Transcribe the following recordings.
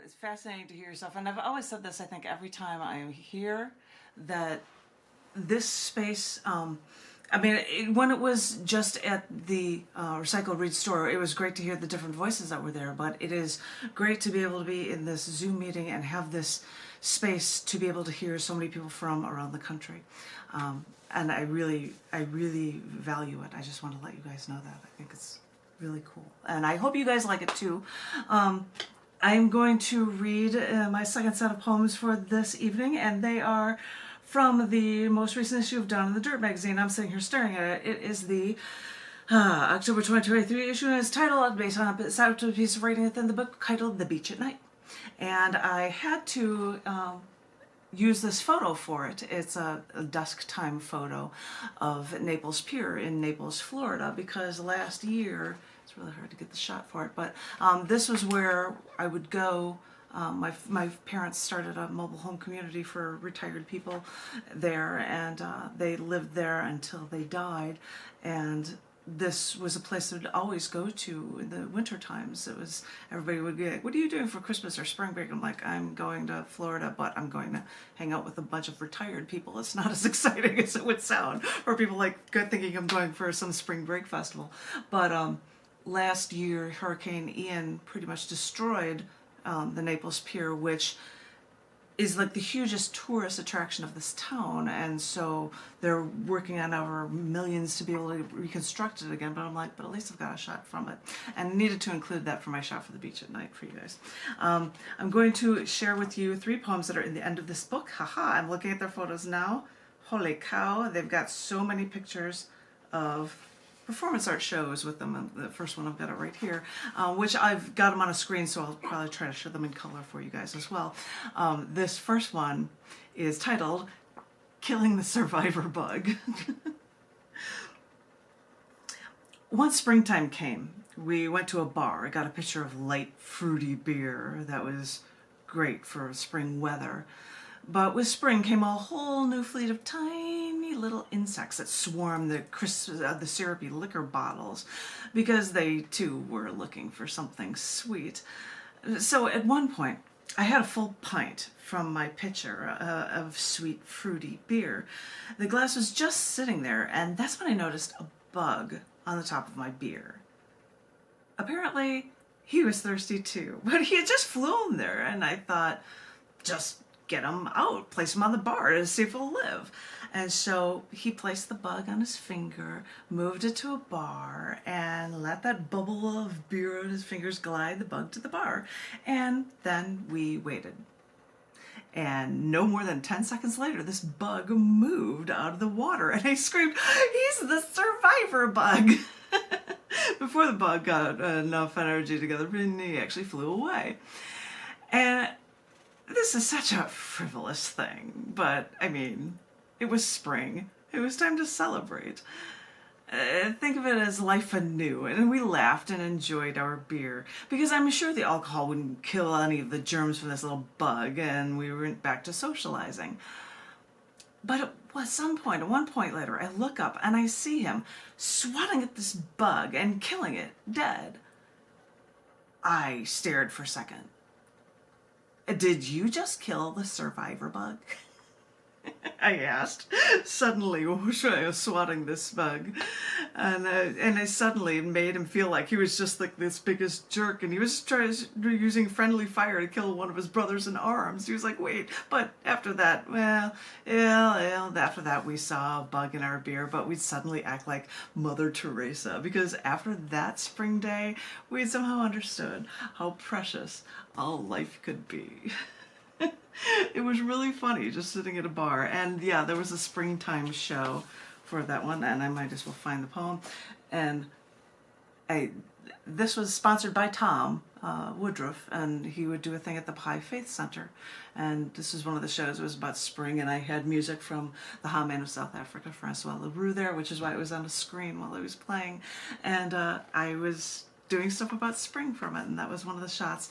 It's fascinating to hear yourself. And I've always said this, I think, every time I'm here, that this space, when it was just at the Recycle Read store, it was great to hear the different voices that were there, but it is great to be able to be in this Zoom meeting and have this space to be able to hear so many people from around the country. And I really value it. I just want to let you guys know that. I think it's really cool. And I hope you guys like it too. I'm going to read my second set of poems for this evening, and they are from the most recent issue of Down in the Dirt magazine. I'm sitting here staring at it. It is the October 2023 issue, and it's titled, based on a piece of writing within the book, titled The Beach at Night. And I had to use this photo for it. It's a dusk time photo of Naples Pier in Naples, Florida, because last year, it's really hard to get the shot for it, but this was where I would go. My parents started a mobile home community for retired people there, and they lived there until they died. And this was a place I would always go to in the winter times. It was, everybody would be like, what are you doing for Christmas or spring break? I'm like, I'm going to Florida, but I'm going to hang out with a bunch of retired people. It's not as exciting as it would sound. Or people like thinking I'm going for some spring break festival. But last year, Hurricane Ian pretty much destroyed the Naples Pier, which is like the hugest tourist attraction of this town, and so they're working on over millions to be able to reconstruct it again. But I'm like, but at least I've got a shot from it, and needed to include that for my shot for the beach at night for you guys. I'm going to share with you 3 poems that are in the end of this book. Haha, I'm looking at their photos now. Holy cow, they've got so many pictures of performance art shows with them, and the first one I've got it right here, which I've got them on a screen, so I'll probably try to show them in color for you guys as well. This first one is titled Killing the Survivor Bug. Once springtime came, we went to a bar. I got a picture of light, fruity beer that was great for spring weather. But with spring came a whole new fleet of tiny little insects that swarmed the syrupy liquor bottles, because they too were looking for something sweet. So at one point, I had a full pint from my pitcher of sweet, fruity beer. The glass was just sitting there, and that's when I noticed a bug on the top of my beer. Apparently, he was thirsty too, but he had just flown there, and I thought, just get him out, place him on the bar to see if he'll live. And so he placed the bug on his finger, moved it to a bar, and let that bubble of beer on his fingers glide the bug to the bar. And then we waited. And no more than 10 seconds later, this bug moved out of the water, and I screamed, he's the survivor bug! Before the bug got enough energy together, he actually flew away. And this is such a frivolous thing, but I mean, it was spring. It was time to celebrate. Think of it as life anew, and we laughed and enjoyed our beer, because I'm sure the alcohol wouldn't kill any of the germs from this little bug, and we went back to socializing. But at one point later, I look up and I see him swatting at this bug and killing it dead. I stared for a second. Did you just kill the survivor bug? I asked, suddenly swatting this bug. And I suddenly made him feel like he was just like this biggest jerk, and he was using friendly fire to kill one of his brothers in arms. He was like, wait, but after that, after that we saw a bug in our beer, but we'd suddenly act like Mother Teresa, because after that spring day, we somehow understood how precious all life could be. It was really funny just sitting at a bar. And yeah, there was a springtime show for that one, and I might as well find the poem. And this was sponsored by Tom Woodruff, and he would do a thing at the Baha'i Faith Center. And this was one of the shows. It was about spring, and I had music from the Ha Man of South Africa, Francois Leroux, there, which is why it was on the screen while I was playing. And I was doing stuff about spring from it, and that was one of the shots.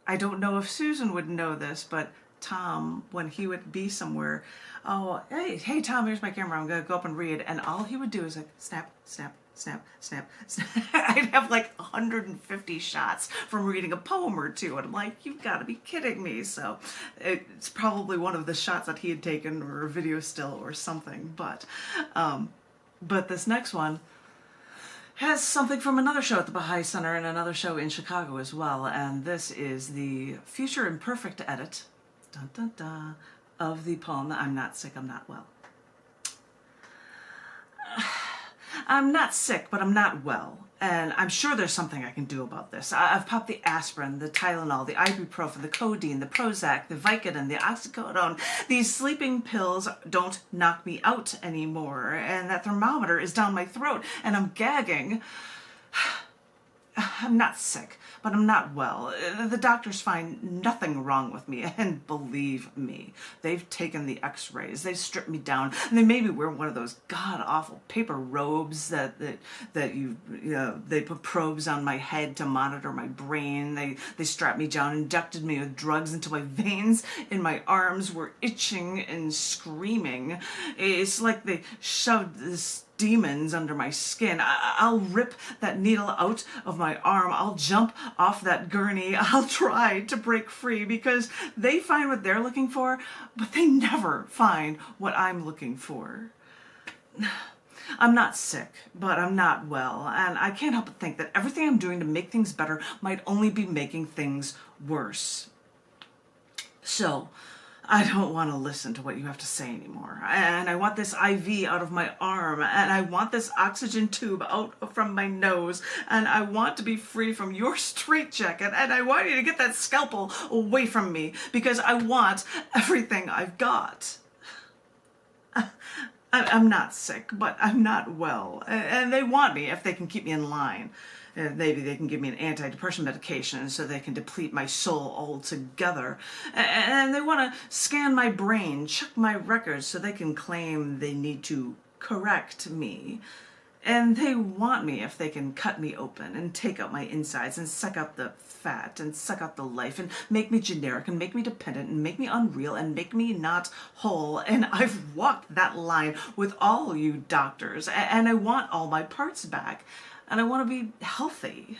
I don't know if Susan would know this, but Tom when he would be somewhere. Oh, hey Tom, here's my camera. I'm gonna go up and read, and all he would do is like snap, snap, snap, snap, snap. I'd have like 150 shots from reading a poem or two, and I'm like, you've got to be kidding me. So it's probably one of the shots that he had taken, or a video still, or something. But this next one has something from another show at the Baha'i Center and another show in Chicago as well, and this is the Future Imperfect edit, dun, dun, dun, of the poem I'm Not Sick, I'm Not Well. I'm not sick, but I'm not well, and I'm sure there's something I can do about this. I've popped the aspirin, the Tylenol, the ibuprofen, the codeine, the Prozac, the Vicodin, the oxycodone. These sleeping pills don't knock me out anymore, and that thermometer is down my throat, and I'm gagging. I'm not sick, but I'm not well. The doctors find nothing wrong with me, and believe me, they've taken the x-rays, they've stripped me down, and they made me wear one of those god-awful paper robes that they put probes on my head to monitor my brain. They strapped me down, injected me with drugs until my veins in my arms were itching and screaming. It's like they shoved this demons under my skin. I'll rip that needle out of my arm. I'll jump off that gurney. I'll try to break free because they find what they're looking for, but they never find what I'm looking for. I'm not sick, but I'm not well, and I can't help but think that everything I'm doing to make things better might only be making things worse. So, I don't want to listen to what you have to say anymore. And I want this IV out of my arm, and I want this oxygen tube out from my nose, and I want to be free from your straitjacket, and I want you to get that scalpel away from me, because I want everything I've got. I'm not sick, but I'm not well, and they want me if they can keep me in line. Maybe they can give me an antidepressant medication so they can deplete my soul altogether. And they want to scan my brain, check my records so they can claim they need to correct me. And they want me if they can cut me open and take out my insides and suck out the fat and suck out the life and make me generic and make me dependent and make me unreal and make me not whole. And I've walked that line with all you doctors, and I want all my parts back. And I want to be healthy.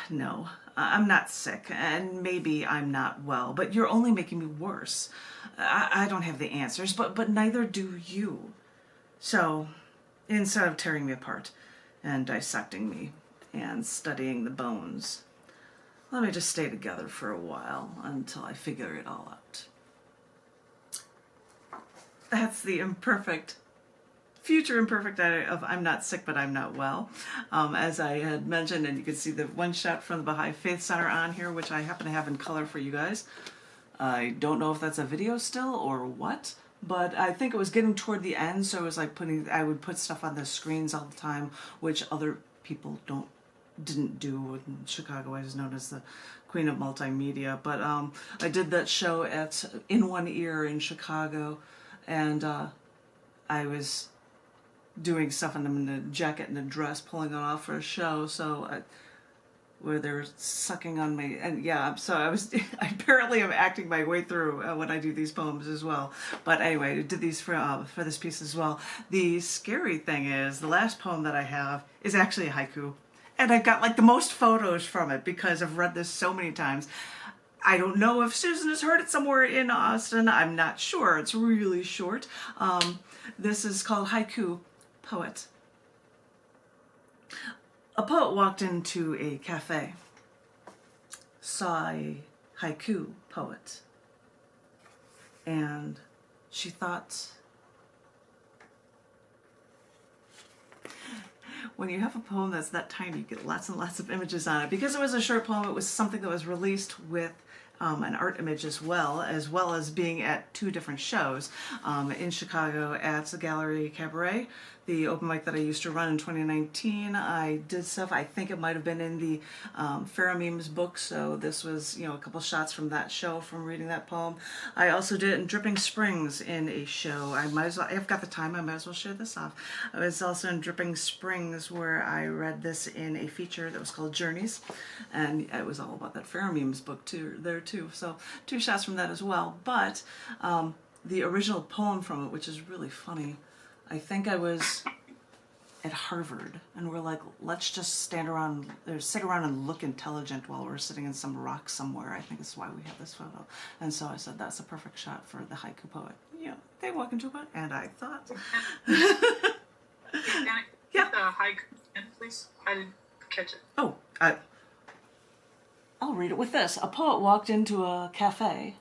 No, I'm not sick, and maybe I'm not well, but you're only making me worse. I don't have the answers, but neither do you. So, instead of tearing me apart and dissecting me and studying the bones, let me just stay together for a while until I figure it all out. That's the future imperfect edit of I'm Not Sick, but I'm Not Well. As I had mentioned, and you can see the one shot from the Baha'i Faith Center on here, which I happen to have in color for you guys. I don't know if that's a video still or what, but I think it was getting toward the end, so it was like I would put stuff on the screens all the time, which other people didn't do. In Chicago, I was known as the Queen of Multimedia, but I did that show at In One Ear in Chicago, and I was doing stuff, and I'm in a jacket and a dress pulling it off for a show, so where they were sucking on me, and yeah, so I apparently am acting my way through when I do these poems as well. But anyway, I did these for this piece as well. The scary thing is, the last poem that I have is actually a haiku, and I've got like the most photos from it because I've read this so many times. I don't know if Susan has heard it somewhere in Austin. I'm not sure. It's really short. This is called Haiku Poet. A poet walked into a cafe, saw a haiku poet, and she thought, when you have a poem that's that tiny, you get lots and lots of images on it. Because it was a short poem, it was something that was released with an art image as well as being at two different shows in Chicago at the Gallery Cabaret, the open mic that I used to run in 2019. I did stuff, I think it might have been in the Pharaoh's book, so this was, a couple shots from that show from reading that poem. I also did it in Dripping Springs in a show. I've got the time, I might as well share this off. I was also in Dripping Springs where I read this in a feature that was called Journeys, and it was all about that Pharaoh's book there too. So 2 shots from that as well. But the original poem from it, which is really funny, I think I was at Harvard, and we're like, let's just stand around, or sit around and look intelligent while we're sitting in some rock somewhere. I think that's why we have this photo. And so I said, that's a perfect shot for the haiku poet. Yeah, they walk into a boat, and I thought. Can I get the haiku again, please? I didn't catch it. Oh, I'll read it with this. A poet walked into a cafe,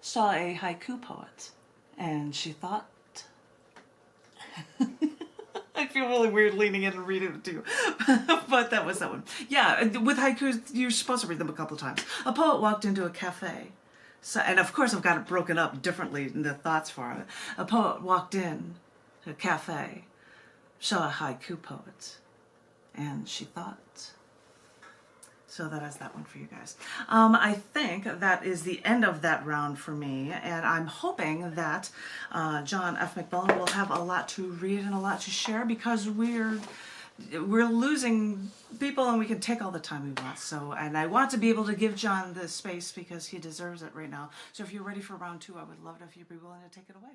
saw a haiku poet, and she thought. I feel really weird leaning in and reading it to you. But that was that one. Yeah, with haikus, you're supposed to read them a couple of times. A poet walked into a cafe. So, and of course I've got it broken up differently in the thoughts for it. A poet walked in to a cafe, saw a haiku poet, and she thought. So that is that one for you guys. I think that is the end of that round for me, and I'm hoping that John F. McMillan will have a lot to read and a lot to share, because we're losing people and we can take all the time we want. So, and I want to be able to give John the space because he deserves it right now. So if you're ready for round 2, I would love it if you'd be willing to take it away.